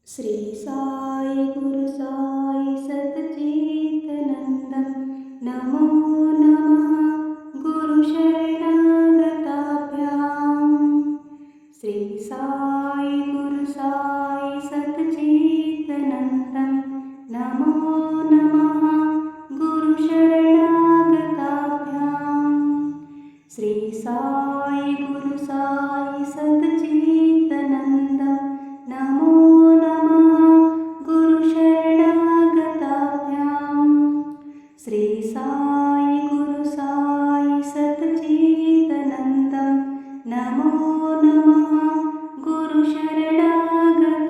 श्री साई गुरु साई सच्चिदानंदं नमो नमः गुरु शरणागताभ्यां। श्री साई गुरु साई सच्चिदानंदं नमो नमः गुरु शरणागताभ्यां। श्री साई गुरु साई सच्चिदानंदं नमो श्री साई गुरु साई सच्चिदानंदं नमो नमः गुरु शरणागताभ्यां।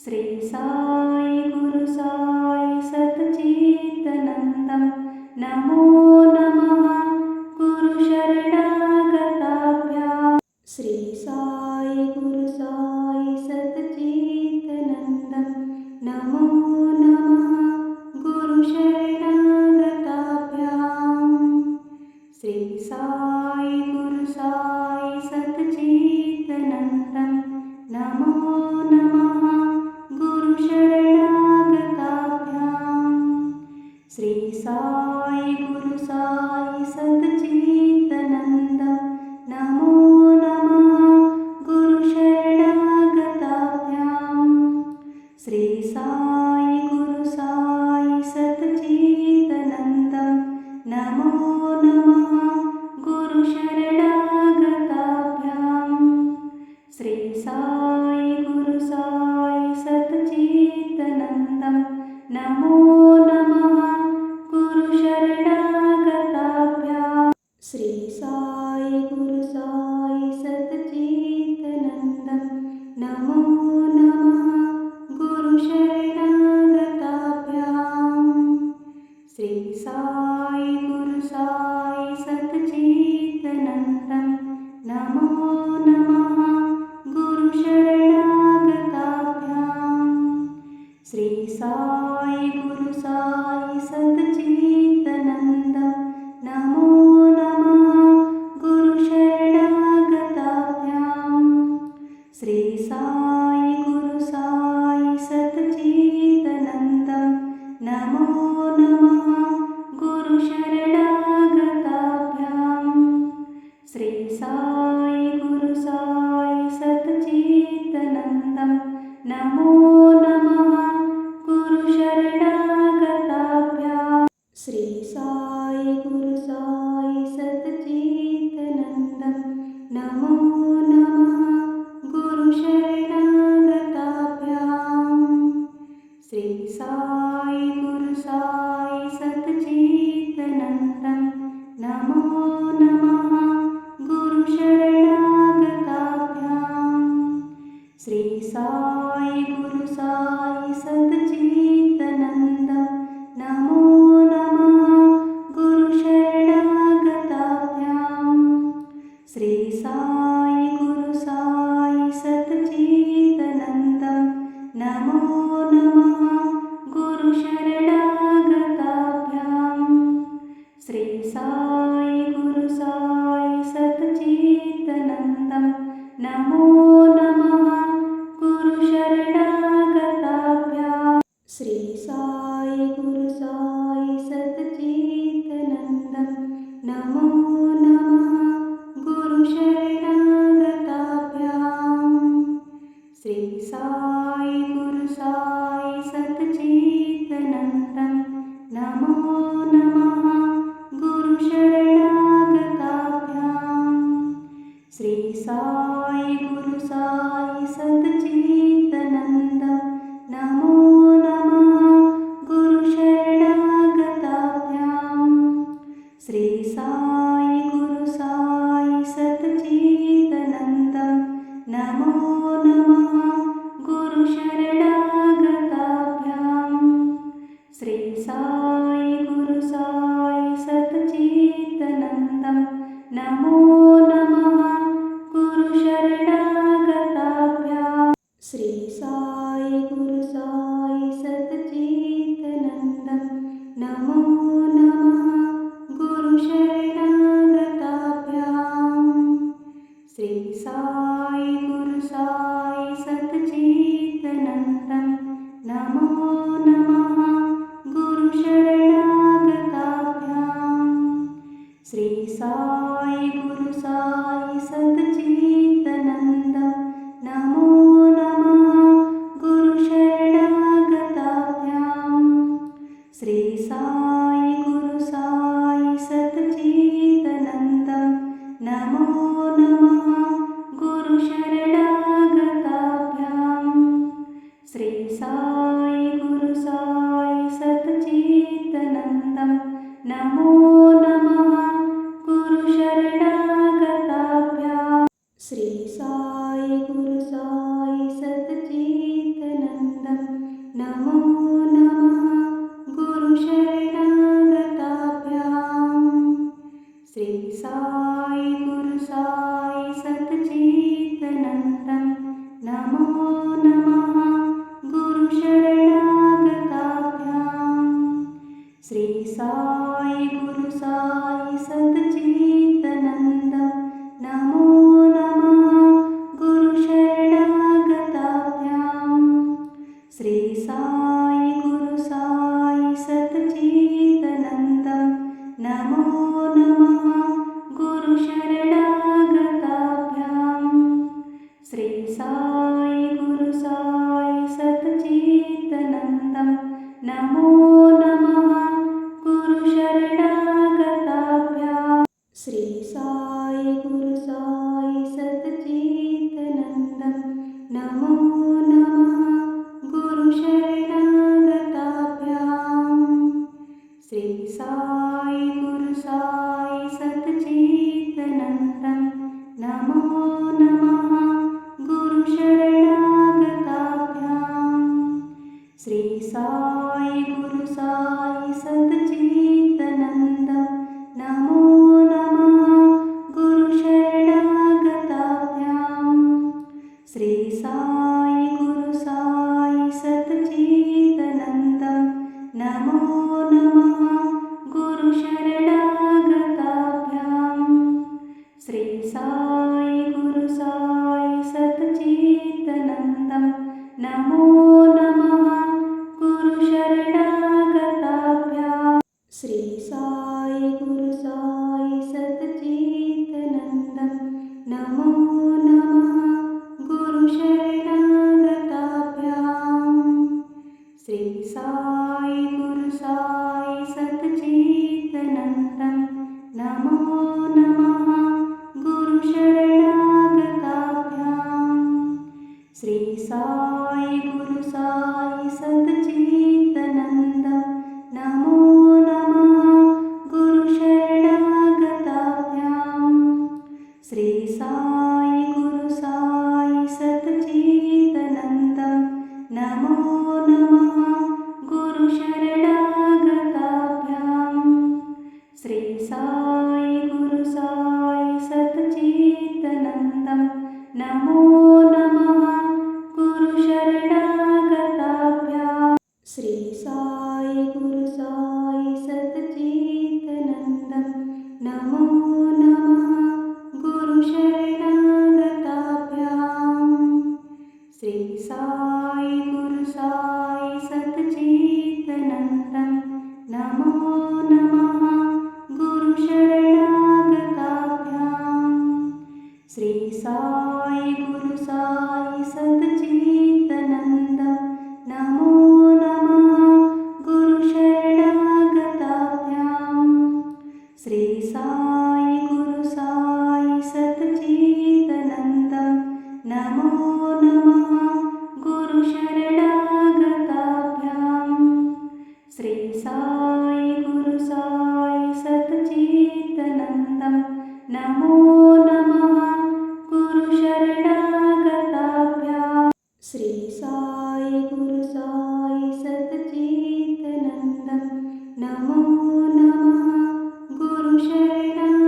श्री साई गुरु साई सच्चिदानंदं नमो नमः गुरु शरणागताभ्यां। श्री साई गुरु साई सच्चिदानंदं नमो नमः गुरु शरणागताभ्यां। श्री साई गुरु साई सच्चिदानंदं नमो नमः गुरु शरणागताभ्यां। श्री साई गुरु साई सच्चिदानंदं नमो नमः गुरु शरणागताभ्यां। श्री साई गुरु साई सच्चिदानंदं नमो नमः गुरु शरणागताभ्यां। श्री साई गुरु साई सच्चिदानंदं नमो नमः गुरु शरणागताभ्यां। श्री साई गुरु साई सच्चिदानंदं नमो नमः गुरु शरणागताभ्यां। श्री साई गुरु साई सच्चिदानंदं नमो नमः गुरु शरणागताभ्यां। श्री साई गुरु साई सच्चिदानंदं नमो नमः गुरु शरणागताभ्यां। श्री साई गुरु साई सच्चिदानंदं नमो नमः गुरु शरणागताभ्यां। श्री साई गुरु साई सच्चिदानंदं नमो नमः गुरु शरणागताभ्यां। श्री साई गुरु साई सच्चिदानंदं नमो नमः गुरु शरणागताभ्यां। श्री साई गुरु साई सच्चिदानंदं नमो नमः गुरु शरणागताभ्यां। श्री साई गुरु साई सच्चिदानंदं नमो नमः गुरु शरणागताभ्यां। श्री साई गुरु साई सच्चिदानंदं नमो नमः गुरु शरणागताभ्यां। श्री साई गुरु साई सच्चिदानंदं नमो नमः गुरु शरणागताभ्यां। श्री साई गुरु साई सच्चिदानंदं नमो नमः गुरु शरणागताभ्यां। श्री साई गुरु साई सच्चिदानंदं नमो नमः गुरु शरणागताभ्यां। श्री साई गुरु साई सच्चिदानंदं नमो नमः गुरु शरणागताभ्यां। श्री साई गुरु साई सच्चिदानंदं नमो नमः गुरु शरणागताभ्यां। श्री साई गुरु साई सच्चिदानंदं नमो नमः गुरु शरणागताभ्यां। श्री साई गुरु साई सच्चिदानंदं नमो नमः गुरु शरणागताभ्यां। श्री साई गुरु साई सच्चिदानंदं नमो नमः गुरुशरणागताभ्यां श्री साई गुरु साई सच्चिदानन्दं नमो नमः गुरुशरणागताभ्यां श्री साई गुरु साई सच्चिदानन्दं नमो नमः गुरुशरणागताभ्यां श्री साई गुरु साई सच्चिदानन्दं नमो नमः गुरुशरणागताभ्यां श्री साई गुरु साई सच्चिदानन्दं नमो नमः गुरुशरणागताभ्यां श्री साई गुरु साई सच्चिदानन्दं नमो नमः गुरुशरणागताभ्यां श्री साई गुरु साई सच्चिदानन्दं नमो नमः गुरुशरणागताभ्यां श्री साई गुरु साई सच्चिदानन्दं नमो नमः गुरुशरणागताभ्यां श्री साई गुरु साई सच्चिदानन्दं नमो नमः गुरुशरणागताभ्यां श्री साई गुरु साई सच्चिदानन्दं नमो नमः गुरुशरणागताभ्यां श्री साई गुरु साई सच्चिदानन्दं नमो नमः गुरुशरणागताभ्यां श्री साई गुरु साई सच्चिदानन्दं नमो नमः गुरुशरणागताभ्यां श्री साई गुरु साई सच्चिदानन्दं नमो नमः गुरुशरणागताभ्यां श्री साई गुरु साई सच्चिदानन्दं नमो नमः गुरुशरणागताभ्यां श्री साई गुरु साई सच्चिदानन्दं नमो नमः गुरुशरणागताभ्यां श्री साई गुरु साई सच्चिदानन्दं नमो नमः गुरुशरणागताभ्यां श्री साई गुरु साई सच्चिदानन्दं नमो नमः गुरुशरणागताभ्यां श्री साई गुरु साई सच्चिदानन्दं नमो नमः गुरुशरणागताभ्यां श्री साई गुरु साई सच्चिदानन्दं नमो नमः गुरुशरणागताभ्यां श्री साई गुरु साई सच्चिदानन्दं नमो नमः गुरुशरणागताभ्यां श्री साई गुरु साई सच्चिदानन्दं नमो नमः गुरुशरणागताभ्यां श्री साई गुरु साई सच्चिदानन्दं नमो नमः गुरुशरणागताभ्यां श्री साई गुरु साई सच्चिदानन्दं नमो नमः गुरुशरणागताभ्यां श्री साई गुरु साई सच्चिदानन्दं नमो नमः गुरुशरणागताभ्यां श्री साई गुरु साई सच्चिदानन्दं नमो नमः गुरुशरणागताभ्यां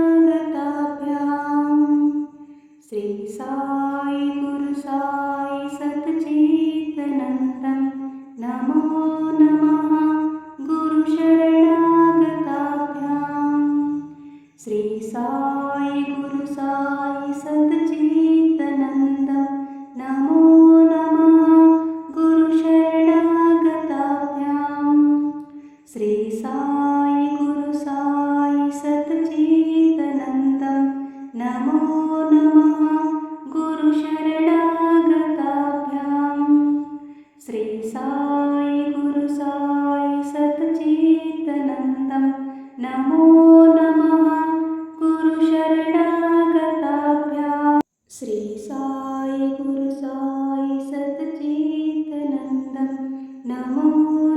श्री साई गुरु साई सच्चिदानन्दं नमो नमः गुरुशरणागताभ्यां श्री साई गुरु साई सच्चिदानन्दं नमो नमः गुरुशरणागताभ्यां नमो नमः गुरुशरणागताभ्यां श्री साई गुरु साई सच्चिदानन्दं नमो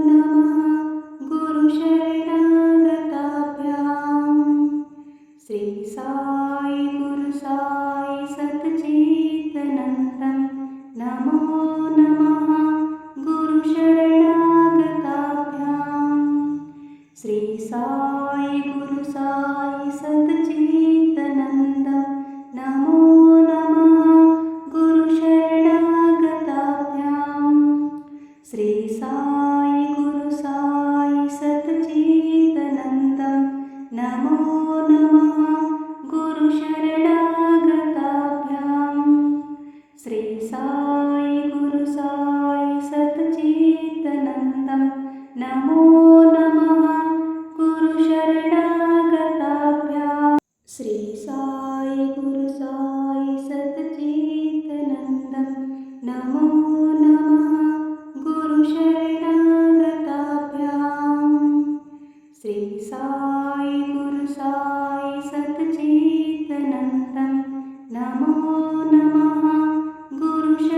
नमः गुरुशरणागताभ्यां श्री साई गुरु साई सच्चिदानन्दं नमो नमः गुरुशरणागताभ्यां श्री साई गुरु साई सच्चिदानन्दं नमो नमः गुरुशरणागताभ्यां श्री साई गुरु साई सच्चिदानन्दं नमो नमः गुरुशरणागताभ्यां श्री साई गुरु साई सच्चिदानन्दं नमो नमः गुरुशरणागताभ्यां श्री साई गुरु साई सच्चिदानन्दं नमो नमः गुरुशरणागताभ्यां श्री साई गुरु साई सच्चिदानन्दं नमो नमः गुरुशरणागताभ्यां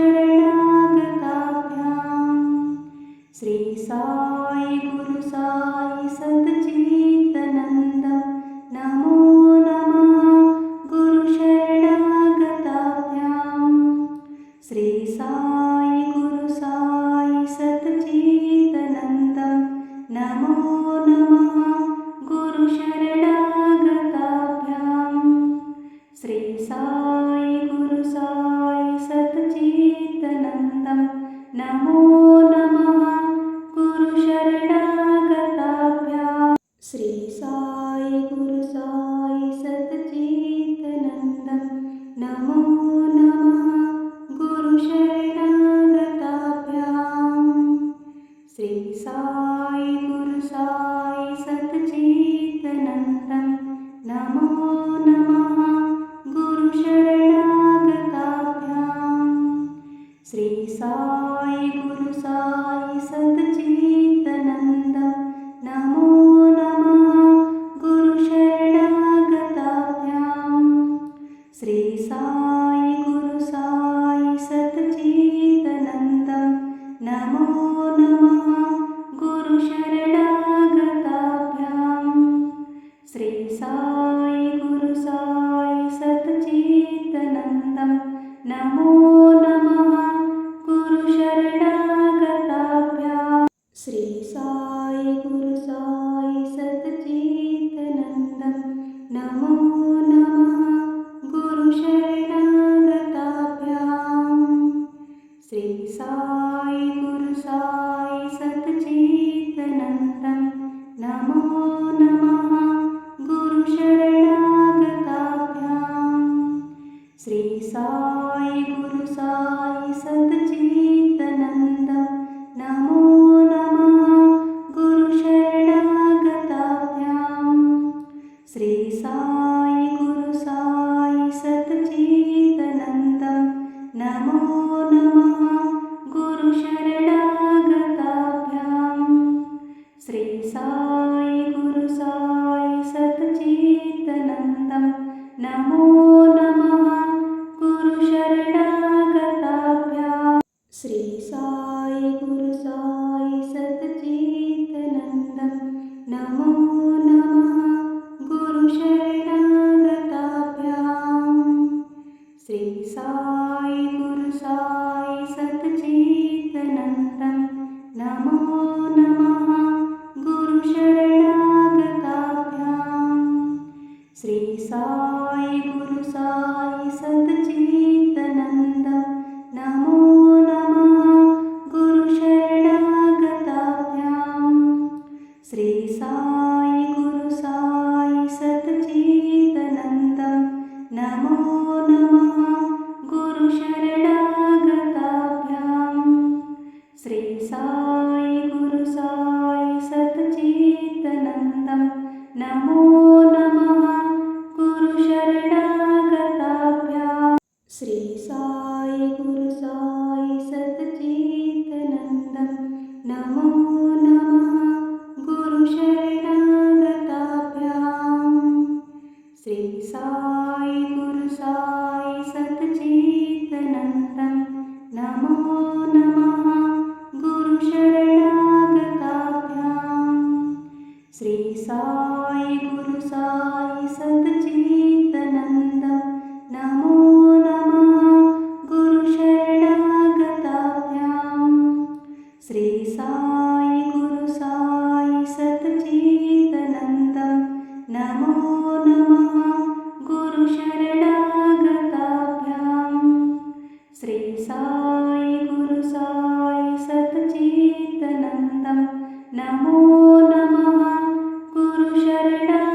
श्री साई गुरु साई सच्चिदानन्दं नमो नमः गुरुशरणागताभ्यां श्री साई गुरु साई सच्चिदानन्दं नमो नमः गुरुशरणागताभ्यां श्री साई गुरु साई सच्चिदानन्दं नमो नमः गुरुशरणागताभ्यां श्री साई गुरु साई सच्चिदानन्दं नमो नमः गुरुशरणागताभ्यां श्री साई गुरु साई सच्चिदानन्दं नमो नमः गुरुशरणागताभ्यां श्री साई गुरु साई सच्चिदानन्दं नमो नमः गुरुशरणागताभ्यां श्री साई गुरु साई सच्चिदानन्दं नमो नमः गुरुशरणागताभ्यां श्री साई गुरु साई सच्चिदानन्दं नमो नमः गुरुशरणागताभ्यां श्री साई गुरु साई सच्चिदानन्दं नमो नमः गुरुशरणागताभ्यां श्री साई गुरु साई सच्चिदानन्दं नमो नमः गुरुशरणागताभ्यां श्री साई गुरु साई सच्चिदानन्दं नमो नमः गुरुशरणागताभ्यां श्री साई गुरु साई सच्चिदानन्दं नमो नमः गुरुशरणागताभ्यां श्री साई गुरु साई सच्चिदानन्दं नमो नमः गुरुशरणागताभ्यां श्री साई गुरु साई सच्चिदानन्दं नमो नमः गुरुशरणागताभ्यां श्री साई गुरु साई सच्चिदानन्दं नमो नमः गुरुशरणागताभ्यां श्री साई गुरु साई सच्चिदानन्दं नमो नमः गुरुशरणागताभ्यां श्री साई गुरु साई सच्चिदानन्दं नमो नमः गुरुशरणागताभ्यां श्री साई गुरु साई नमः गुरुशरणागताभ्यां श्री साई गुरु साई सच्चिदानन्दं नमो नमः गुरुशरणागताभ्यां श्री साई गुरु साई सच्चिदानन्दं नमो नमः गुरुशरणागताभ्यां श्री साई गुरु साई सच्चिदानन्दं नमो नमः गुरुशरणागताभ्यां